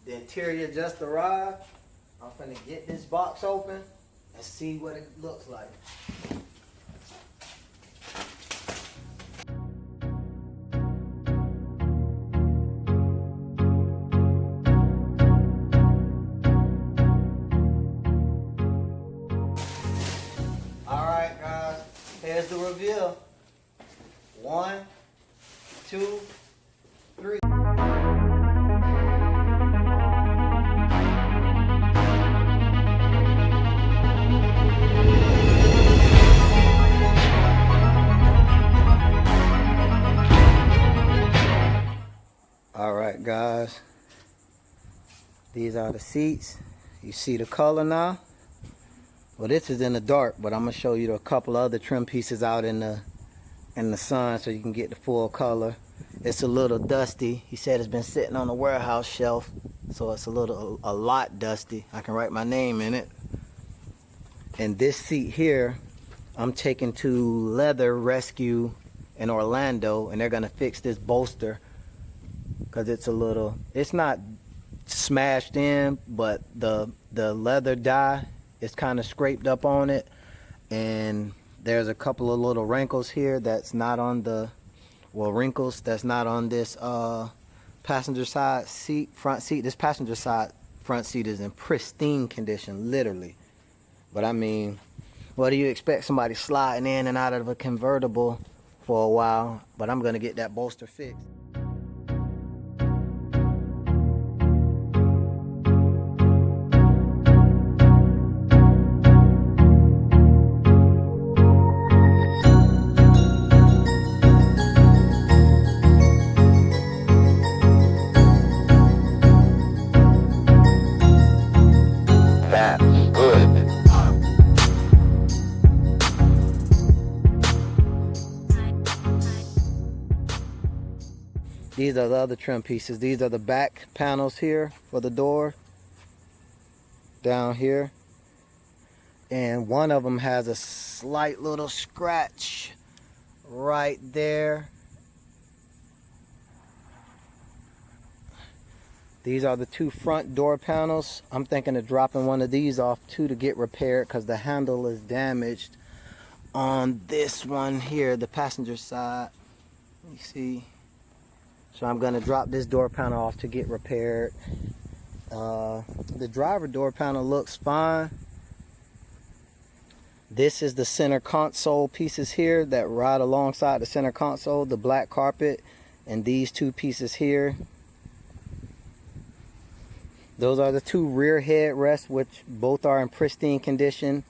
The interior just arrived. I'm finna get this box open and see what it looks like. Alright guys, here's the reveal. 1, 2, 3. Alright guys, these are the seats. You see the color now? Well, this is in the dark, but I'm gonna show you a couple other trim pieces out in the sun so you can get the full color. It's a little dusty. He said it's been sitting on the warehouse shelf, so it's a lot dusty. I can write my name in it. And this seat here, I'm taking to Leather Rescue in Orlando, and they're gonna fix this bolster because it's not smashed in, but the leather dye is kind of scraped up on it, and there's a couple of little wrinkles here that's not on the, well, wrinkles that's not on this passenger side seat, front seat. This passenger side front seat is in pristine condition, literally. But I mean, what do you expect, somebody sliding in and out of a convertible for a while? But I'm gonna get that bolster fixed. These are the other trim pieces. These are the back panels here for the door down here. And one of them has a slight little scratch right there. These are the two front door panels. I'm thinking of dropping one of these off too to get repaired because the handle is damaged on this one here, the passenger side. Let me see. So I'm gonna drop this door panel off to get repaired. The driver door panel looks fine. This is the center console pieces here that ride alongside the center console, the black carpet, and these two pieces here. Those are the two rear headrests, which both are in pristine condition.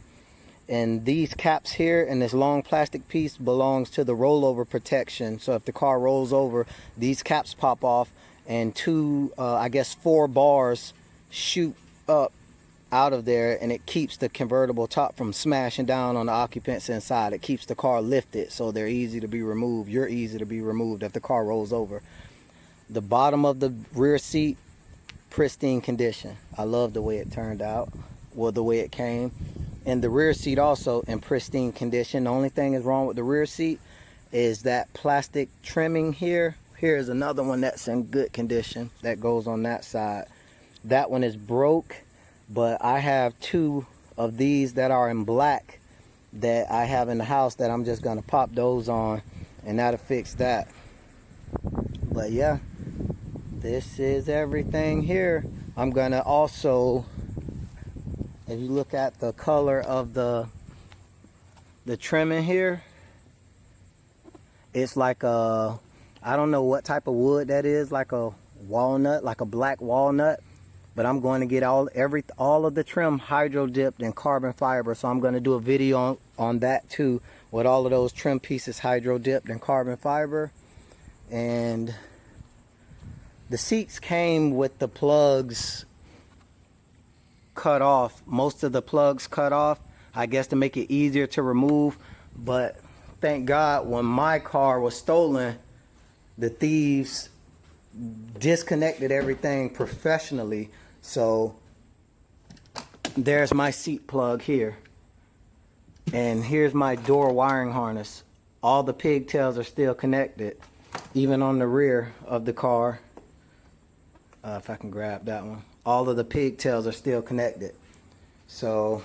And these caps here and this long plastic piece belongs to the rollover protection. So if the car rolls over, these caps pop off and two, I guess 4 bars shoot up out of there, and it keeps the convertible top from smashing down on the occupants inside. It keeps the car lifted so they're easy to be removed. You're easy to be removed if the car rolls over. The bottom of the rear seat, pristine condition. I love the way it turned out, well, the way it came. And the rear seat also in pristine condition. The only thing is wrong with the rear seat is that plastic trimming here. Here's another one that's in good condition that goes on that side. That one is broke, but I have 2 of these that are in black that I have in the house that I'm just gonna pop those on, and that'll fix that. But yeah, this is everything here. I'm gonna also, if you look at the color of the trimming here, it's like a, I don't know what type of wood that is, like a walnut, like a black walnut. But I'm going to get all of the trim hydro dipped in carbon fiber. So I'm going to do a video on that too, with all of those trim pieces hydro dipped in carbon fiber. And the seats came with the plugs cut off, most of the plugs cut off, I guess to make it easier to remove. But thank God, when my car was stolen, the thieves disconnected everything professionally. So there's my seat plug here, and here's my door wiring harness. All the pigtails are still connected, even on the rear of the car. if I can grab that one. All of the pigtails are still connected. So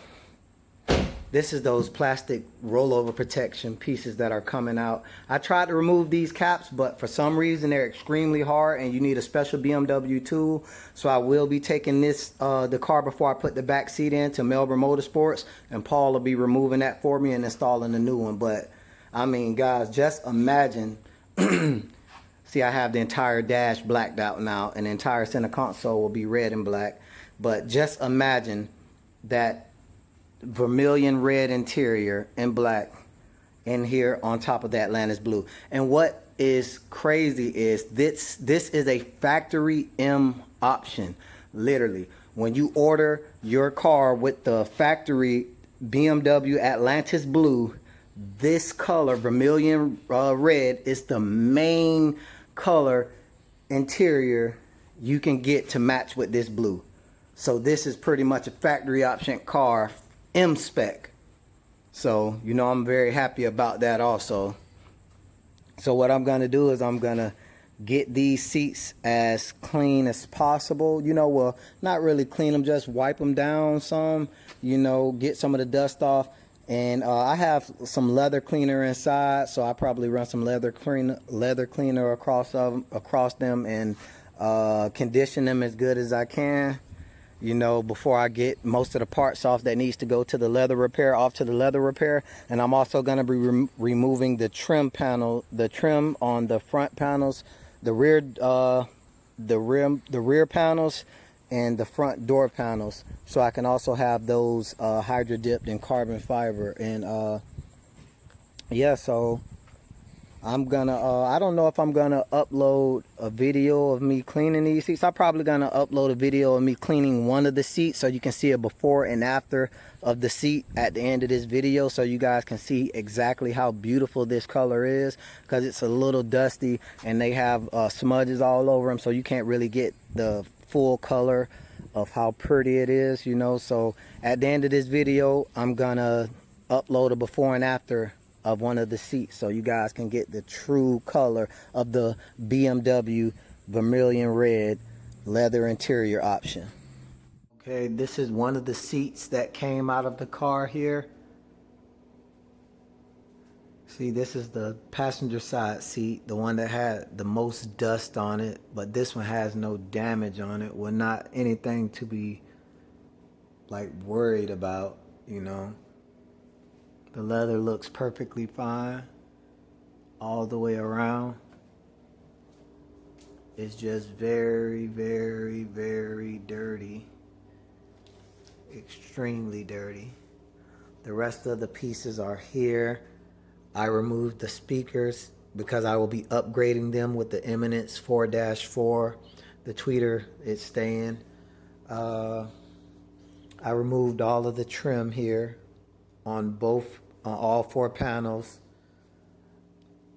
this is those plastic rollover protection pieces that are coming out. I tried to remove these caps, but for some reason they're extremely hard and you need a special BMW tool. So I will be taking this, the car before I put the back seat in, to Melbourne Motorsports, and Paul will be removing that for me and installing a new one. But I mean, guys, just imagine. See, I have the entire dash blacked out now, and the entire center console will be red and black. But just imagine that vermilion red interior and black in here on top of the Atlantis blue. And what is crazy is this is a factory M option. Literally, when you order your car with the factory BMW Atlantis blue, this color, vermilion red, is the main color interior you can get to match with this blue. So this is pretty much a factory option car, M spec. So, you know, I'm very happy about that also. So what I'm gonna do is I'm gonna get these seats as clean as possible. You know, well, not really clean them, just wipe them down some, you know, get some of the dust off. And I have some leather cleaner inside, so I probably run some leather cleaner across them and condition them as good as I can, you know, before I get most of the parts off that needs to go to the leather repair, off to the leather repair. And I'm also going to be removing the trim panel, the trim on the front panels, the rear panels, and the front door panels, so I can also have those hydro dipped in carbon fiber. And yeah, so I'm gonna I don't know if I'm gonna upload a video of me cleaning these seats. I'm probably gonna upload a video of me cleaning one of the seats, so you can see a before and after of the seat at the end of this video, so you guys can see exactly how beautiful this color is, because it's a little dusty and they have smudges all over them, so you can't really get the full color of how pretty it is, you know. So at the end of this video, I'm gonna upload a before and after of one of the seats, so you guys can get the true color of the BMW vermilion red leather interior option. Okay, this is one of the seats that came out of the car here. See, this is the passenger side seat, the one that had the most dust on it, but this one has no damage on it. Well, not anything to be like worried about, you know. The leather looks perfectly fine all the way around. It's just very, very, very dirty. Extremely dirty. The rest of the pieces are here. I removed the speakers because I will be upgrading them with the Eminence 4-4. The tweeter is staying. I removed all of the trim here on all four panels.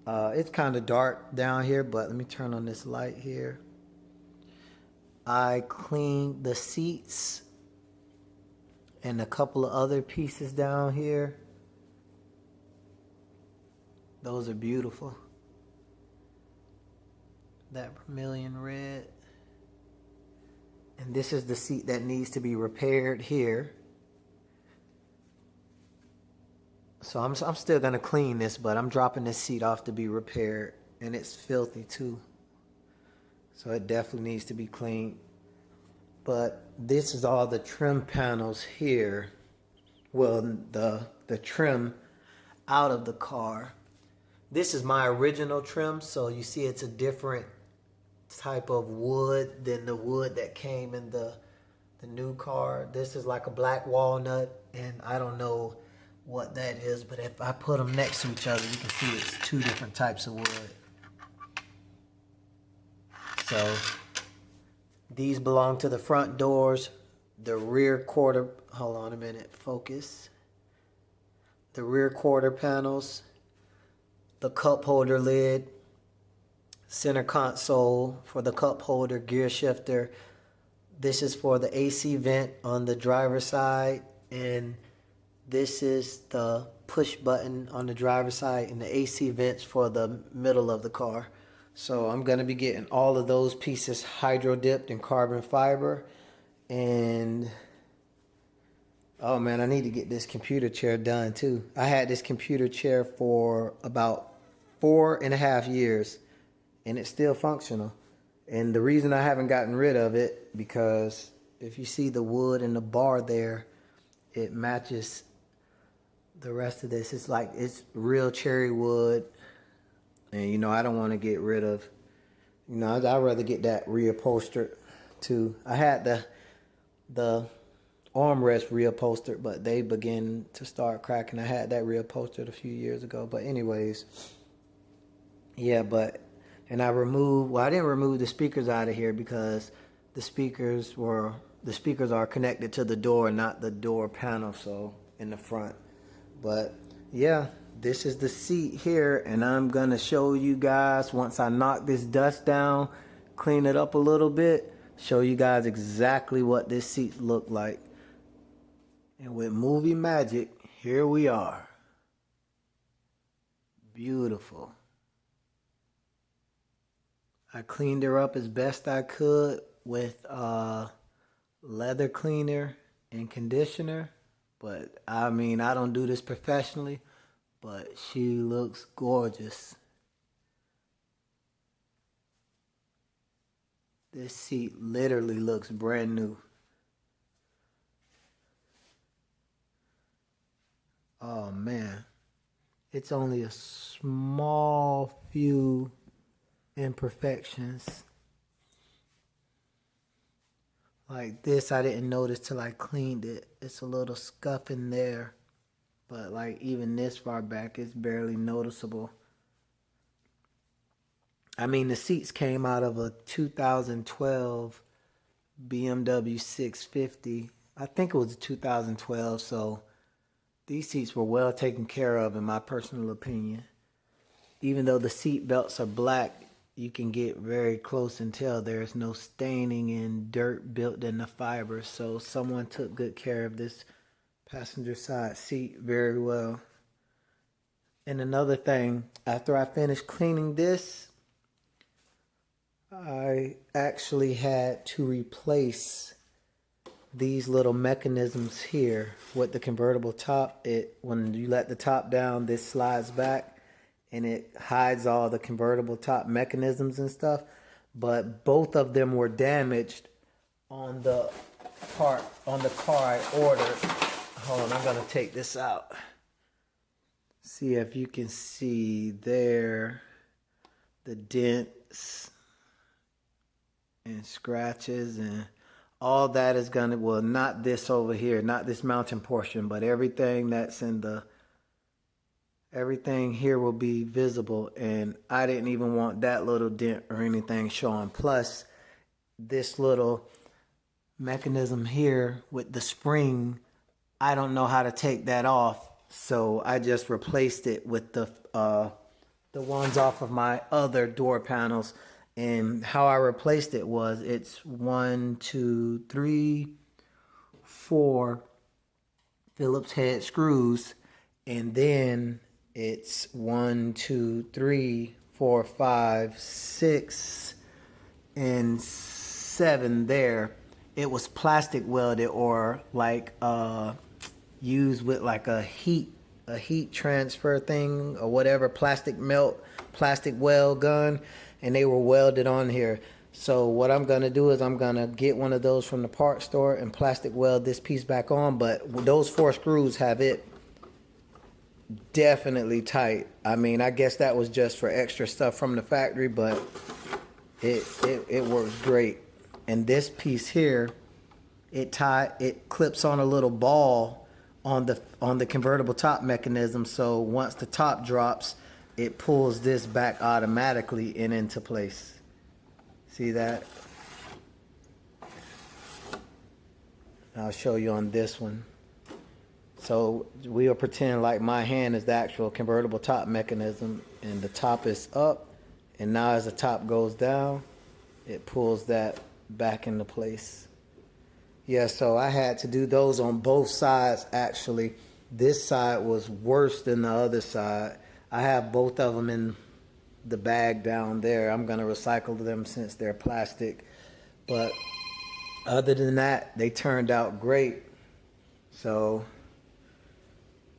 It's kind of dark down here, but let me turn on this light here. I cleaned the seats and a couple of other pieces down here. Those are beautiful. That vermilion red. And this is the seat that needs to be repaired here. So I'm still gonna clean this, but I'm dropping this seat off to be repaired, and it's filthy too. So it definitely needs to be cleaned. But this is all the trim panels here. Well, the trim out of the car. This is my original trim, so you see it's a different type of wood than the wood that came in the new car. This is like a black walnut, and I don't know what that is, but if I put them next to each other, you can see it's two different types of wood. So these belong to the front doors, the rear quarter, hold on a minute, focus. The rear quarter panels, the cup holder lid, center console for the cup holder, gear shifter. This is for the AC vent on the driver's side, and this is the push button on the driver's side, and the AC vents for the middle of the car. So I'm going to be getting all of those pieces hydro dipped in carbon fiber. And oh man, I need to get this computer chair done too. I had this computer chair for about 4.5 years and it's still functional. And the reason I haven't gotten rid of it, because if you see the wood and the bar there, it matches the rest of this. It's like, it's real cherry wood. And you know, I don't want to get rid of, you know, I'd rather get that reupholstered too. I had the armrest reupholstered, but they began to start cracking. I had that reupholstered a few years ago. But anyways, yeah, and I didn't remove the speakers out of here because the speakers are connected to the door, not the door panel, so in the front. But yeah, this is the seat here, and I'm gonna show you guys once I knock this dust down, clean it up a little bit, show you guys exactly what this seat looked like. And with movie magic, here we are. Beautiful. I cleaned her up as best I could with leather cleaner and conditioner. But I mean, I don't do this professionally, but she looks gorgeous. This seat literally looks brand new. Oh man, it's only a small few imperfections. Like this, I didn't notice till I cleaned it. It's a little scuff in there, but like even this far back, it's barely noticeable. I mean, the seats came out of a 2012 BMW 650. I think it was 2012, so these seats were well taken care of in my personal opinion. Even though the seat belts are black, you can get very close and tell there's no staining and dirt built in the fibers. So someone took good care of this passenger side seat very well. And another thing, after I finished cleaning this, I actually had to replace these little mechanisms here with the convertible top. When you let the top down, this slides back and it hides all the convertible top mechanisms and stuff. But both of them were damaged on the car I ordered. Hold on, I'm gonna take this out. See if you can see there the dents and scratches and all that is gonna, well, not this over here, not this mountain portion, but everything that's in the, everything here will be visible. And I didn't even want that little dent or anything showing. Plus this little mechanism here with the spring, I don't know how to take that off. So I just replaced it with the ones off of my other door panels. And how I replaced it was, it's 1, 2, 3, 4 Phillips head screws, and then it's 1, 2, 3, 4, 5, 6, and 7 there. It was plastic welded, or like used with like a heat transfer thing or whatever, plastic weld gun, and they were welded on here. So what I'm gonna do is I'm gonna get one of those from the parts store and plastic weld this piece back on. But those 4 screws have it definitely tight. I mean, I guess that was just for extra stuff from the factory, but it works great. And this piece here, it clips on a little ball on the convertible top mechanism. So once the top drops, it pulls this back automatically and into place. See that? I'll show you on this one. So we'll pretend like my hand is the actual convertible top mechanism, and the top is up, and now as the top goes down, it pulls that back into place. Yeah, so I had to do those on both sides actually. This side was worse than the other side. I have both of them in the bag down there. I'm gonna recycle them since they're plastic. But other than that, they turned out great. So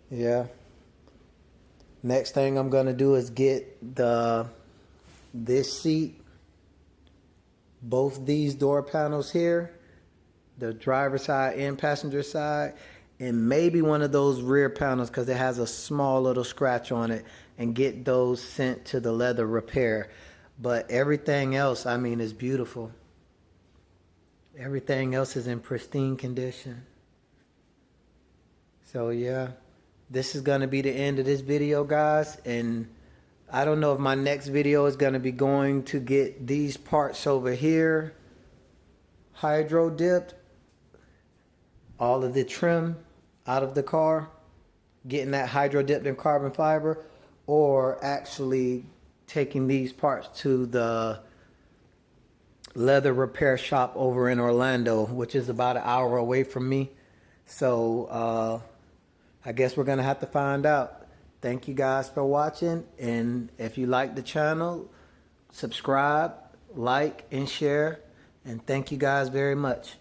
yeah. Next thing I'm gonna do is get this seat, both these door panels here, the driver's side and passenger side, and maybe one of those rear panels because it has a small little scratch on it, and get those sent to the leather repair. But everything else, I mean, is beautiful. Everything else is in pristine condition. So yeah, this is going to be the end of this video, guys. And I don't know if my next video is going to be going to get these parts over here hydro dipped, all of the trim out of the car, getting that hydro dipped in carbon fiber, or actually taking these parts to the leather repair shop over in Orlando, which is about an hour away from me. So I guess we're gonna have to find out. Thank you guys for watching, and if you like the channel, subscribe, like, and share, and thank you guys very much.